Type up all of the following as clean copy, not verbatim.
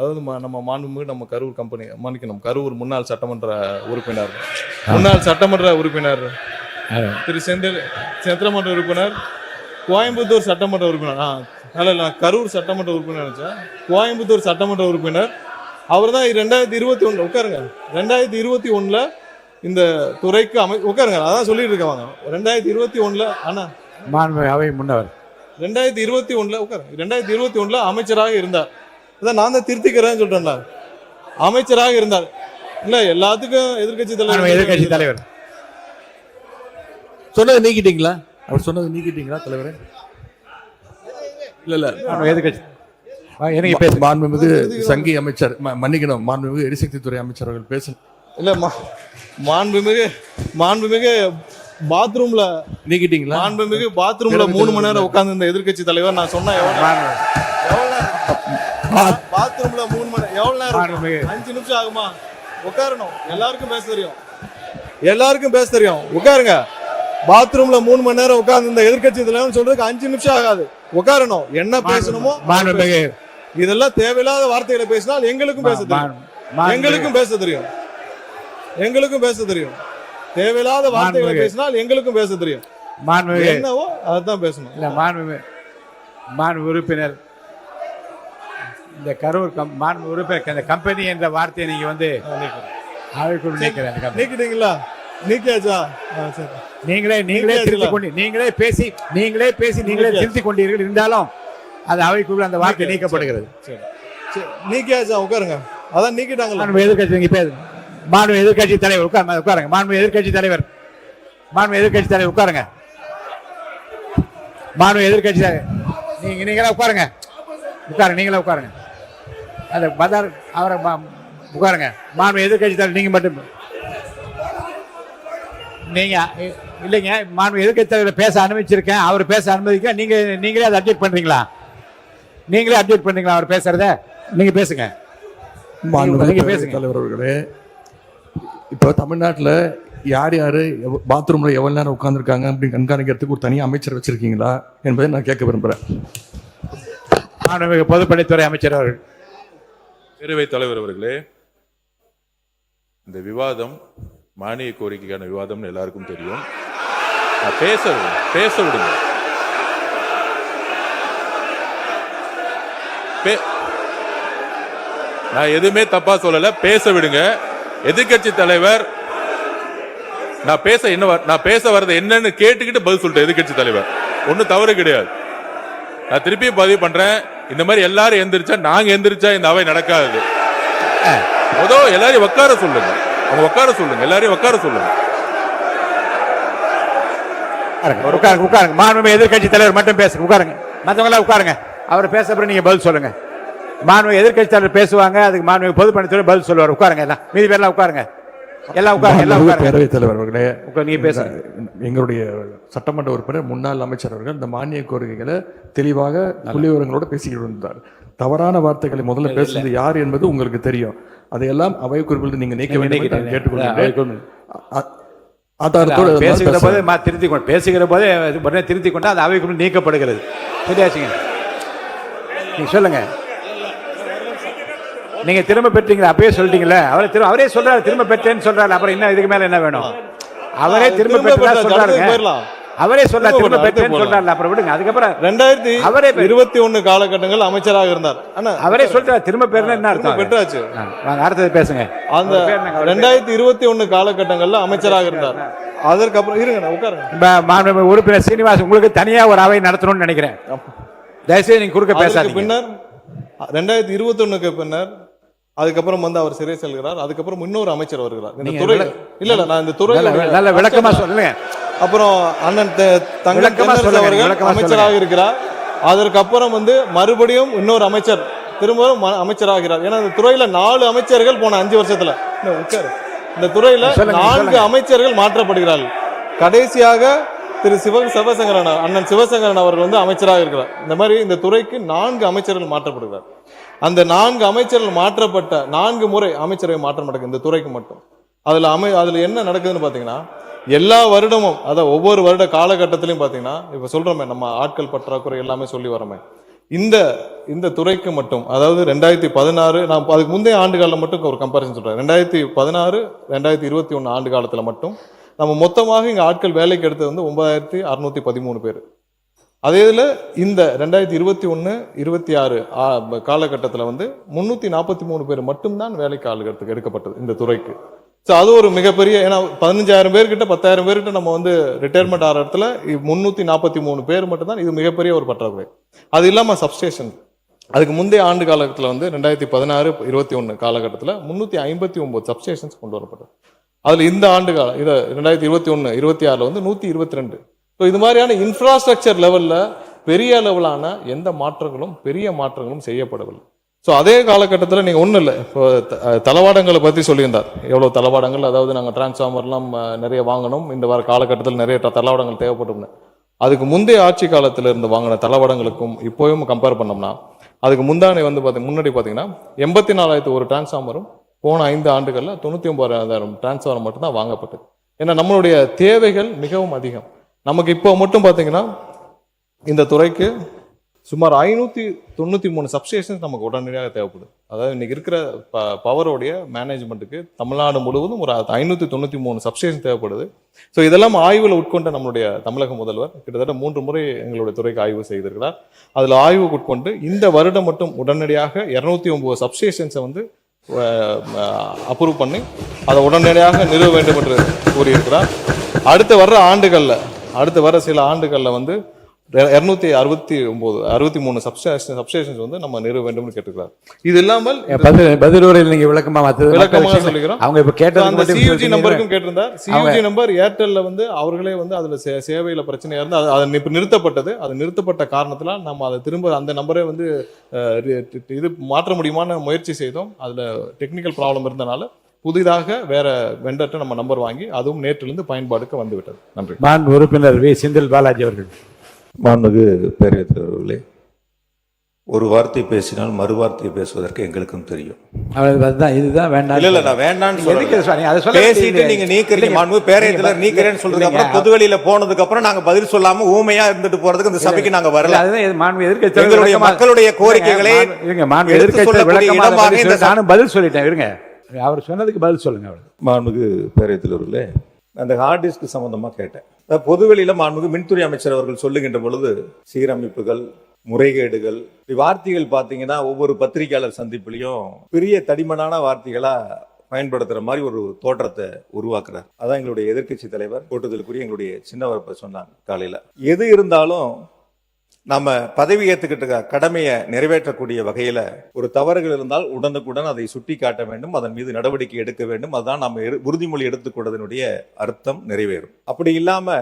அதாவது நம்ம மாண்புமிகு நம்ம கரூர் கம்பெனி மன்னிக்கணும், கரூர் முன்னாள் சட்டமன்ற உறுப்பினர் திரு சட்டமன்ற உறுப்பினர், கோயம்புத்தூர் சட்டமன்ற உறுப்பினர், கரூர் சட்டமன்ற உறுப்பினர் நினைச்சேன், கோயம்புத்தூர் சட்டமன்ற உறுப்பினர். அவர் தான் 2021 உட்காருங்க, 2021 இந்த துறைக்கு உட்காருங்க, அதான் சொல்லிட்டு இருக்காங்க. 2021 ஆனா அவை முன்னவர் 2021 உட்காருங்க, 2021 அமைச்சராக இருந்தார். அதான் நான் தான் திருத்திக்கிறேன்னு சொல்றேன்ல, அமைச்சராக இருந்தார். இல்ல எல்லாத்துக்கும் எதிர்கட்சி தலைவர் சொன்னதை நீக்கிட்டீங்களா? அவர் சொன்னதை நீக்கிட்டீங்களா தலைவரே? இல்ல எதிர்கட்சி மாண்புமிகு சங்கி அமைச்சர், மன்னிக்கணும், மாண்புமிகு எரிசக்தி துறை அமைச்சர் அவர்கள் பேச இல்ல மாண்புமிகு பாத்ரூம்ல நீக்கிட்டீங்களா? மாண்புமிகு பாத்ரூம்ல 3 மணி நேரம் உட்கார்ந்து இந்த எதிர்கட்சி தலைவர் நான் சொன்னா பாத்ரூம்ல 3 மணி நேரம் எவ்வளவு நேரம்? 5 நிமிஷம் ஆகுமா? உட்காரணும். எல்லாருக்கும் பேச தெரியும், உட்காருங்க. பாத்ரூம்ல 3 மணி நேரம் உட்கார்ந்து இந்த எதிர்கட்சி தலைவர் சொல்றதுக்கு 5 நிமிஷம் ஆகாது. உட்காரணும். என்ன பேசணுமோ இதெல்லாம் தேவையில்லாத வார்த்தைகளை பேசினால் எங்களுக்கும் பேச தெரியும். தேவையில்லாத வார்த்தைகளை பேசினால் எங்களுக்கும் பேச தெரியும். என்னவோ அதான் பேசணும். இல்ல மாண்பு உறுப்பினர், இந்த கரூர் மாண்பு உறுப்பினர், இந்த கம்பெனி என்ற வார்த்தையை நீங்க வந்து அவைக்குள் நீக்கிட்டீங்களா? நீக்கியாச்சா? நீங்களே திருத்திக் கொண்டீர்கள். இருந்தாலும் அது அவைக்குள் அந்த வார்த்தை நீக்கப்படுகிறது. நீக்கியாச்சா? உட்காருங்க. அதான் நீக்கிட்டாங்க. எதிர்கட்சி மாண்பு எதிர்கட்சி தலைவர் உட்காருங்க. மாண்பு எதிர்கட்சி தலைவர் உட்காருங்க. மாண்பு எதிர்கட்சி தலைவர் நீங்களே உட்காருங்க. நீங்களே உட்காருங்க. அந்த பதார் அவரை உட்காருங்க. மாண்பு எதிர்கட்சி தலைவர் நீங்க மட்டும் நீங்க இல்லைங்க. மாண்பு எதிர்கட்சி தலைவர் பேச அனுமதிச்சிருக்கேன், அவர் பேச அனுமதிக்க நீங்களே அதை அப்டேட் பண்றீங்களா? அவர் பேசுறத நீங்க பேசுங்க. தலைவர் அவர்களே, இப்போ தமிழ்நாட்டில் யார் பாத்ரூம்ல எவ்வளவு நேரம் உட்கார்ந்துருக்காங்க அப்படின்னு கண்காணிக்கிறதுக்கு ஒரு தனி அமைச்சர் வச்சிருக்கீங்களா என்பதை நான் கேட்க விரும்புறேன். பொதுப்பணித்துறை அமைச்சர் அவர்கள். பேரவைத் தலைவர் அவர்களே, இந்த விவாதம் மானிய கோரிக்கைக்கான விவாதம்னு எல்லாருக்கும் தெரியும். பேச விடுங்க. நான் எதுவுமே தப்பா சொல்லல, பேச விடுங்க. எதிர்கட்சி தலைவர் நான் பேச வர்றது என்னன்னு கேட்டுக்கிட்டு பதில் சொல்லிட்டேன். எதிர்கட்சி தலைவர் ஒன்னும் தவறு கிடையாது. நான் திருப்பியும் பதிவு பண்றேன், இந்த மாதிரி எல்லாரும் எந்திரிச்சா நாங்க எந்திரிச்சா இந்த அவை நடக்காது. எல்லாரையும் உட்கார சொல்லுங்க, எல்லாரையும் உட்கார சொல்லுங்க. உட்காருங்க. மாண்புமிகு எதிர்கட்சி தலைவர் மட்டும் பேசுங்க. உட்காருங்க. மற்றவங்க எல்லாம் உட்காருங்க. அவர் பேசப்பறம் நீங்க பதில் சொல்லுங்க. மாண்புமிகு எதிர்கட்சி தலைவர் பேசுவாங்க, அதுக்கு மாண்புமிகு பொதுப்பணித்துறை பதில் சொல்லுவார். உட்காருங்க. எல்லாம் மீதி பேர்லாம் உட்காருங்க. பேரவைத் தலைவர் அவர்களே, நீங்க பேசுங்க. எங்களுடைய சட்டமன்ற உறுப்பினர் முன்னாள் அமைச்சர் அவர்கள் இந்த மானிய கோரிக்கைகளை தெளிவாக புள்ளிவிவரங்களோட பேசிக்கிட்டு இருந்தார். தவறான வார்த்தைகளை முதல்ல பேசுறது யார் என்பது உங்களுக்கு தெரியும். அதையெல்லாம் அவை குறிப்பில் நீங்க நீக்க வேண்டும் கேட்டுக்கொள்கிறேன். பேசுகிற போதே திருத்திக் கொண்டு அது அவை குறிப்பில் நீக்கப்படுகிறது. சரியாச்சுங்க? நீங்க சொல்லுங்க. நீங்க திரும்ப பெற்றீங்களா? அப்பயே சொல்லிட்டீங்களா? அவரே சொல்றாரு திரும்ப பெற்றேன்னு சொல்றாரு. அப்புறம் என்ன இதுக்கு மேல என்ன வேணும்? அவரே திரும்ப பெற்றதா சொல்றாருங்க. அவரே சொல்றாரு திரும்ப பெற்றேன்னு சொல்றாரு. அப்புறம் விடுங்க. அதுக்கப்புறம் 2021 காலகட்டங்கள் அமைச்சராக இருந்தார். அவரே சொல்றாரு திரும்ப பெறல என்ன அர்த்தம்? பெற்றாச்சு. அடுத்தது பேசுங்க. அந்த 2021 காலகட்டங்கள்ல அமைச்சராக இருந்தார். அதற்கப்புறம் இருங்க, உட்காருங்க. உறுப்பினர் சீனிவாசன், உங்களுக்கு தனியா ஒரு அவை நடத்தணும்னு நினைக்கிறேன். தயவுசெய்து நீங்க குறுக்க பேசாதீங்க. பின்னர் 2021 பின்னர் அதுக்கப்புறம் அவர் சிறை செல்கிறார். அதுக்கப்புறம் இன்னொரு அமைச்சர் வருகிறார் இந்த துறையில. இல்ல நான் இந்த துறையில நல்ல விளக்கமா சொல்லுங்க. அப்புறம் அண்ணன் அவர்கள் அமைச்சராக இருக்கிறார். அதற்கப்புறம் மறுபடியும் இன்னொரு அமைச்சர் திரும்பவும் அமைச்சராகிறார். ஏன்னா இந்த துறையில 4 அமைச்சர்கள் போன 5 வருஷத்துல இந்த துறையில 4 அமைச்சர்கள் மாற்றப்படுகிறார்கள். கடைசியாக திரு சிவசங்கரன் அண்ணன் சிவசங்கரன் அவர்கள் அமைச்சராக இருக்கிறார். இந்த மாதிரி இந்த துறைக்கு 4 அமைச்சர்கள் மாற்றப்படுகிறார். அந்த 4 அமைச்சர்கள் மாற்றப்பட்ட 4 முறை அமைச்சரவை மாற்றம் நடக்குது இந்த துறைக்கு மட்டும். அதுல என்ன நடக்குதுன்னு பாத்தீங்கன்னா, எல்லா வருடமும் அதாவது ஒவ்வொரு வருட காலகட்டத்திலையும் பாத்தீங்கன்னா, இப்ப சொல்றோமே நம்ம ஆட்கள் பற்றாக்குறை எல்லாமே சொல்லி வரோமே, இந்த துறைக்கு மட்டும், அதாவது 2016, நான் அதுக்கு முந்தைய ஆண்டுகளில் மட்டும் ஒரு கம்பேரிசன் சொல்கிறேன். 2016, 2021 ஆண்டு காலத்தில் மட்டும் நம்ம மொத்தமாக இங்கே ஆட்கள் வேலைக்கு எடுத்தது வந்து 9613 பேர். அதே இதில் இந்த 2021, 26 காலகட்டத்தில் வந்து 343 பேர் மட்டும்தான் வேலைக்கு ஆளுகிறதுக்கு எடுக்கப்பட்டது இந்த துறைக்கு. ஸோ அது ஒரு மிகப்பெரிய, ஏன்னா 15,000 பேர்கிட்ட 10,000 பேர்கிட்ட நம்ம வந்து ரிட்டையர்மெண்ட் ஆகிற இடத்துல 343 பேர் மட்டும்தான், இது மிகப்பெரிய ஒரு பற்றாக்குறை. அது இல்லாமல் சப்ஸ்டேஷன், அதுக்கு முந்தைய ஆண்டு காலகட்டத்தில் வந்து 2016, 21 காலகட்டத்தில் 359 சப்ஸ்டேஷன்ஸ் கொண்டு வரப்பட்டது. அதில் இந்த ஆண்டு காலம் இதை 2021, 26 வந்து 122. ஸோ இது மாதிரியான இன்ஃப்ராஸ்ட்ரக்சர் லெவலில் பெரிய லெவலான எந்த பெரிய மாற்றங்களும் செய்யப்படவில்லை. ஸோ அதே காலகட்டத்தில் நீங்கள் ஒன்றும் இல்லை, இப்போ தளவாடங்களை பற்றி சொல்லியிருந்தார். எவ்வளோ தளவாடங்கள், அதாவது நாங்கள் டிரான்ஸ்ஃபார்மர்லாம் நிறைய வாங்கணும், இந்த வார காலகட்டத்தில் நிறைய தளவாடங்கள் தேவைப்படும். அதுக்கு முந்தைய ஆட்சி காலத்தில் இருந்து வாங்கின தளவாடங்களுக்கும் இப்போவும் கம்பேர் பண்ணோம்னா, அதுக்கு முன்னாடி பார்த்தீங்கன்னா 84,000 ஒரு டிரான்ஸ்ஃபார்மரும் போன 5 ஆண்டுகளில் 99,000 டிரான்ஸ்ஃபார்மர் மட்டும்தான் வாங்கப்பட்டது. ஏன்னா நம்மளுடைய தேவைகள் மிகவும் அதிகம். நமக்கு இப்போ மட்டும் பார்த்தீங்கன்னா இந்த துறைக்கு சுமார் 593 சப்ஸ்டேஷன்ஸ் நமக்கு உடனடியாக தேவைப்படுது. அதாவது இன்னைக்கு இருக்கிற பவரோடைய மேனேஜ்மெண்ட்டுக்கு தமிழ்நாடு முழுவதும் ஒரு 593 சப்ஸ்டேஷன் தேவைப்படுது. ஸோ இதெல்லாம் ஆய்வில் உட்கொண்ட நம்மளுடைய தமிழக முதல்வர் கிட்டத்தட்ட 3 முறை எங்களுடைய துறைக்கு ஆய்வு செய்திருக்கிறார். அதில் ஆய்வுக்கு உட்கொண்டு இந்த வருடம் மட்டும் உடனடியாக 209 சப்ஸ்டேஷன்ஸை வந்து அப்ரூவ் பண்ணி அதை உடனடியாக நிறுவ வேண்டும் என்று கூறியிருக்கிறார். அடுத்து வர சில ஆண்டுகளில் வந்து 263 சப்ஸ்டேஷன்ஸ் வந்து நம்ம நிறுவ வேண்டும் கேட்டுக்கிறார். இது இல்லாமல் பதில் நீங்க விளக்கமாக சொல்லிக்கிறோம். அவங்க இப்ப கேட்ட சியூஜி நம்பருக்கும் கேட்டிருந்தார். சியூஜி நம்பர் ஏர்டெல்ல வந்து அவர்களே வந்து அதுல சேவையில பிரச்சனையா இருந்து அது இப்ப நிறுத்தப்பட்டது. அது நிறுத்தப்பட்ட காரணத்தினால் நம்ம அதை திரும்ப அந்த நம்பரை வந்து இது மாற்ற முடியுமான முயற்சி செய்தோம். அதுல டெக்னிக்கல் ப்ராப்ளம் இருந்தனால புதிதாக வேற வெண்டர்ட்ட நம்ம நம்பர் வாங்கி அதுவும் நேற்றிலிருந்து பயன்பாடுக்கு வந்துவிட்டது. நன்றி. மாண்பு உறுப்பினர் வி. செந்தில் பாலாஜி அவர்கள். மாண்புமிகு பேரவைத் அவர்களே, ஒரு வார்த்தை பேசினால் மறு வார்த்தை பேசுவதற்கு எங்களுக்கும் தெரியும். இதுதான் வேண்டாம். இல்ல நான் வேண்டாம்னு சொல்றேன். பேசிட்டு நீங்க நீக்கிறீங்க. மாண்பு பேரவைத் நீக்கிறேன்னு சொல்றதுக்கு அப்புறம் பொதுவெளியில போனதுக்கு அப்புறம் நாங்க பதில் சொல்லாம ஊமையா இருந்துட்டு போறதுக்கு இந்த சபைக்கு நாங்க வரல. எங்களுடைய மக்களுடைய கோரிக்கைகளை நானும் பதில் சொல்லிட்டேன். இருங்க, அவர் சொன்னதுக்கு பதில் சொல்லுங்க. மாண்புமிகு பேரவைத் அவர்களே, அந்த ஹார்ட் டிஸ்க் சம்பந்தமா கேட்டேன். பொதுவெளியில மாண்புமிகு மின்துறை அமைச்சர் அவர்கள் சொல்லுகின்ற பொழுது சீரமைப்புகள், முறைகேடுகள், வார்த்தைகள் பார்த்தீங்கன்னா ஒவ்வொரு பத்திரிகையாளர் சந்திப்புலையும் பெரிய தடிமனான வார்த்தைகளா பயன்படுத்துற மாதிரி ஒரு தோற்றத்தை உருவாக்குறார். அதான் எங்களுடைய எதிர்க்கட்சி தலைவர் கூட்டத்திற்குரிய எங்களுடைய சின்னவரப்ப சொன்னாங்க காலையில. எது இருந்தாலும் நம்ம பதவி ஏற்றுக்கிட்ட கடமையை நிறைவேற்றக்கூடிய வகையில ஒரு தவறுகள் இருந்தால் உடனுக்குடன் அதை சுட்டி காட்ட வேண்டும், அதன் மீது நடவடிக்கை எடுக்க வேண்டும். அதுதான் நம்ம உறுதிமொழி எடுத்துக்கொண்டதனுடைய அர்த்தம் நிறைவேறும். அப்படி இல்லாம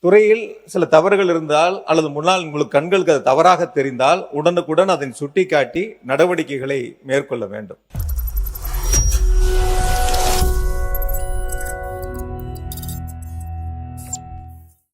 துறையில் சில தவறுகள் இருந்தால் அல்லது முன்னால் உங்களுக்கு கண்களுக்கு அது தவறாக தெரிந்தால் உடனுக்குடன் அதை சுட்டி காட்டி நடவடிக்கைகளை மேற்கொள்ள வேண்டும்.